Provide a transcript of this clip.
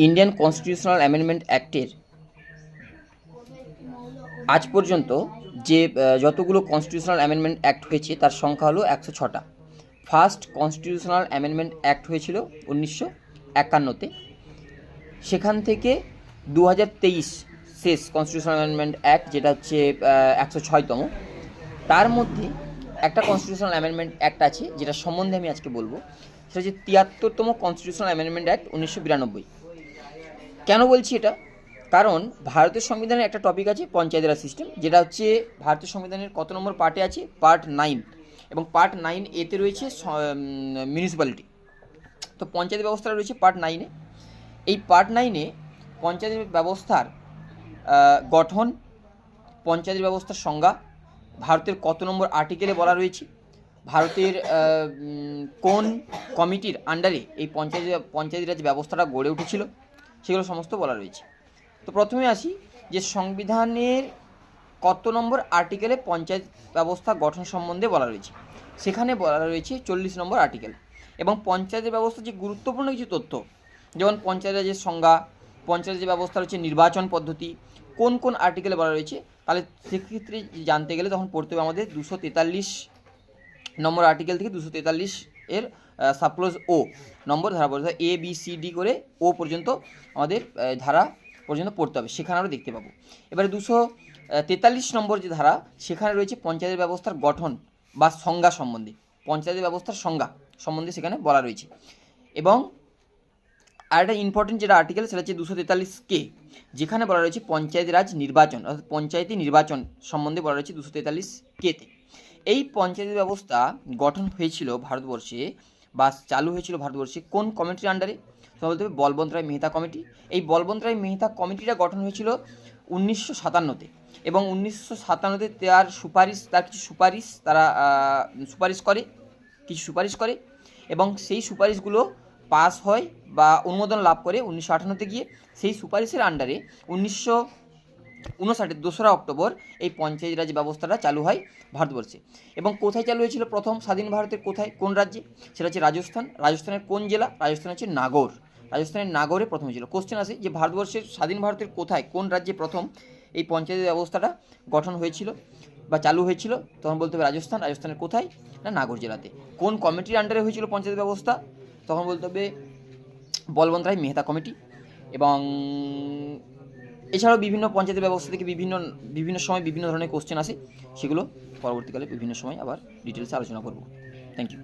Indian constitutional amendment অ্যাক্টের আজ পর্যন্ত যে যতগুলো কনস্টিটিউশনাল অ্যামেন্ডমেন্ট অ্যাক্ট হয়েছে তার সংখ্যা হলো 106টা। ফার্স্ট কনস্টিটিউশনাল অ্যামেন্ডমেন্ট অ্যাক্ট হয়েছিল 1951-তে। সেখান থেকে 2023 শেষ কনস্টিটিউশনাল অ্যামেন্ডমেন্ট অ্যাক্ট, যেটা হচ্ছে 106তম। তার মধ্যে একটা কনস্টিটিউশনাল অ্যামেন্ডমেন্ট অ্যাক্ট আছে যেটা সম্বন্ধে আমি আজকে বলবো, সেটা হচ্ছে 73তম কনস্টিটিউশনাল অ্যামেন্ডমেন্ট অ্যাক্ট 1992। কেন বলছি এটা? কারণ ভারতের সংবিধানের একটা টপিক আছে পঞ্চায়েত রাজ সিস্টেম, যেটা হচ্ছে ভারতের সংবিধানের কত নম্বর পার্টে আছে, পার্ট 9, এবং পার্ট 9A-তে রয়েছে মিউনিসিপ্যালিটি। তো পঞ্চায়েত ব্যবস্থাটা রয়েছে পার্ট 9-এ। এই পার্ট 9-এ পঞ্চায়েত ব্যবস্থার গঠন, পঞ্চায়েত ব্যবস্থার সংজ্ঞা, ভারতের কত নম্বর আর্টিকেলে বলা রয়েছে, ভারতের কোন কমিটির আন্ডারে এই পঞ্চায়েত রাজ ব্যবস্থাটা গড়ে উঠেছিল, সেগুলো সমস্ত বলা রয়েছে। তো প্রথমে আসি যে সংবিধানের কত নম্বর আর্টিকেলে পঞ্চায়েত ব্যবস্থা গঠন সম্বন্ধে বলা রয়েছে। সেখানে বলা রয়েছে 40 নম্বর আর্টিকেল। এবং পঞ্চায়েত ব্যবস্থার যে গুরুত্বপূর্ণ কিছু তথ্য, যেমন পঞ্চায়েত রাজের সংজ্ঞা, পঞ্চায়েত যে ব্যবস্থা রয়েছে, নির্বাচন পদ্ধতি, কোন কোন আর্টিকেলে বলা রয়েছে, তাহলে সেক্ষেত্রে জানতে গেলে তখন পড়তে হবে আমাদের 243 নম্বর আর্টিকেল থেকে 243 এর সাবক্লোজ ও নম্বর ধারা পড়তে হবে। ABCD করে ও পর্যন্ত আমাদের ধারা পর্যন্ত পড়তে হবে, সেখানে আমরা দেখতে পাবো। এবারে 243 নম্বর যে ধারা, সেখানে রয়েছে পঞ্চায়েত ব্যবস্থার গঠন বা সংজ্ঞা সম্বন্ধে, পঞ্চায়েত ব্যবস্থার সংজ্ঞা সম্বন্ধে সেখানে বলা রয়েছে। এবং আরেকটা ইম্পর্টেন্ট যেটা আর্টিকেল, সেটা হচ্ছে 243K, যেখানে বলা রয়েছে পঞ্চায়েত রাজ নির্বাচন, অর্থাৎ পঞ্চায়েতি নির্বাচন সম্বন্ধে বলা রয়েছে 243K-তে। এই পঞ্চায়েত ব্যবস্থা গঠন হয়েছিল ভারতবর্ষে বা চালু হয়েছিল ভারতবর্ষে কোন কমিটির আন্ডারে? তোমরা বলতে হবে বলবন্ত রায় মেহতা কমিটি। এই বলবন্ত রায় মেহতা কমিটিটা গঠন হয়েছিল 1957-তে। এবং 1957-তে তার কিছু সুপারিশ তারা সুপারিশ করে এবং সেই সুপারিশগুলো পাস হয় বা অনুমোদন লাভ করে 1958-তে গিয়ে। সেই সুপারিশের আন্ডারে 1959-এর 2রা অক্টোবর এই পঞ্চায়েত রাজ ব্যবস্থাটা চালু হয় ভারতবর্ষে। এবং কোথায় চালু হয়েছিল প্রথম স্বাধীন ভারতের, কোথায়, কোন রাজ্যে? সেটা হচ্ছে রাজস্থান। রাজস্থানের কোন জেলা? রাজস্থান হচ্ছে নাগৌর। রাজস্থানের নাগৌরে প্রথম হয়েছিল। কোশ্চেন আসে যে ভারতবর্ষের স্বাধীন ভারতের কোথায়, কোন রাজ্যে প্রথম এই পঞ্চায়েত ব্যবস্থাটা গঠন হয়েছিল বা চালু হয়েছিল? তখন বলতে হবে রাজস্থান। রাজস্থানের কোথায়? না, নাগৌর জেলাতে। কোন কমিটির আন্ডারে হয়েছিল পঞ্চায়েত ব্যবস্থা? তখন বলতে হবে বলবন্ত রায় মেহতা কমিটি। এবং এছাড়াও বিভিন্ন পঞ্চায়েত ব্যবস্থা থেকে বিভিন্ন সময় বিভিন্ন ধরনের কোশ্চেন আসে, সেগুলো পরবর্তীকালে বিভিন্ন সময় আবার ডিটেলসে আলোচনা করব। Thank you.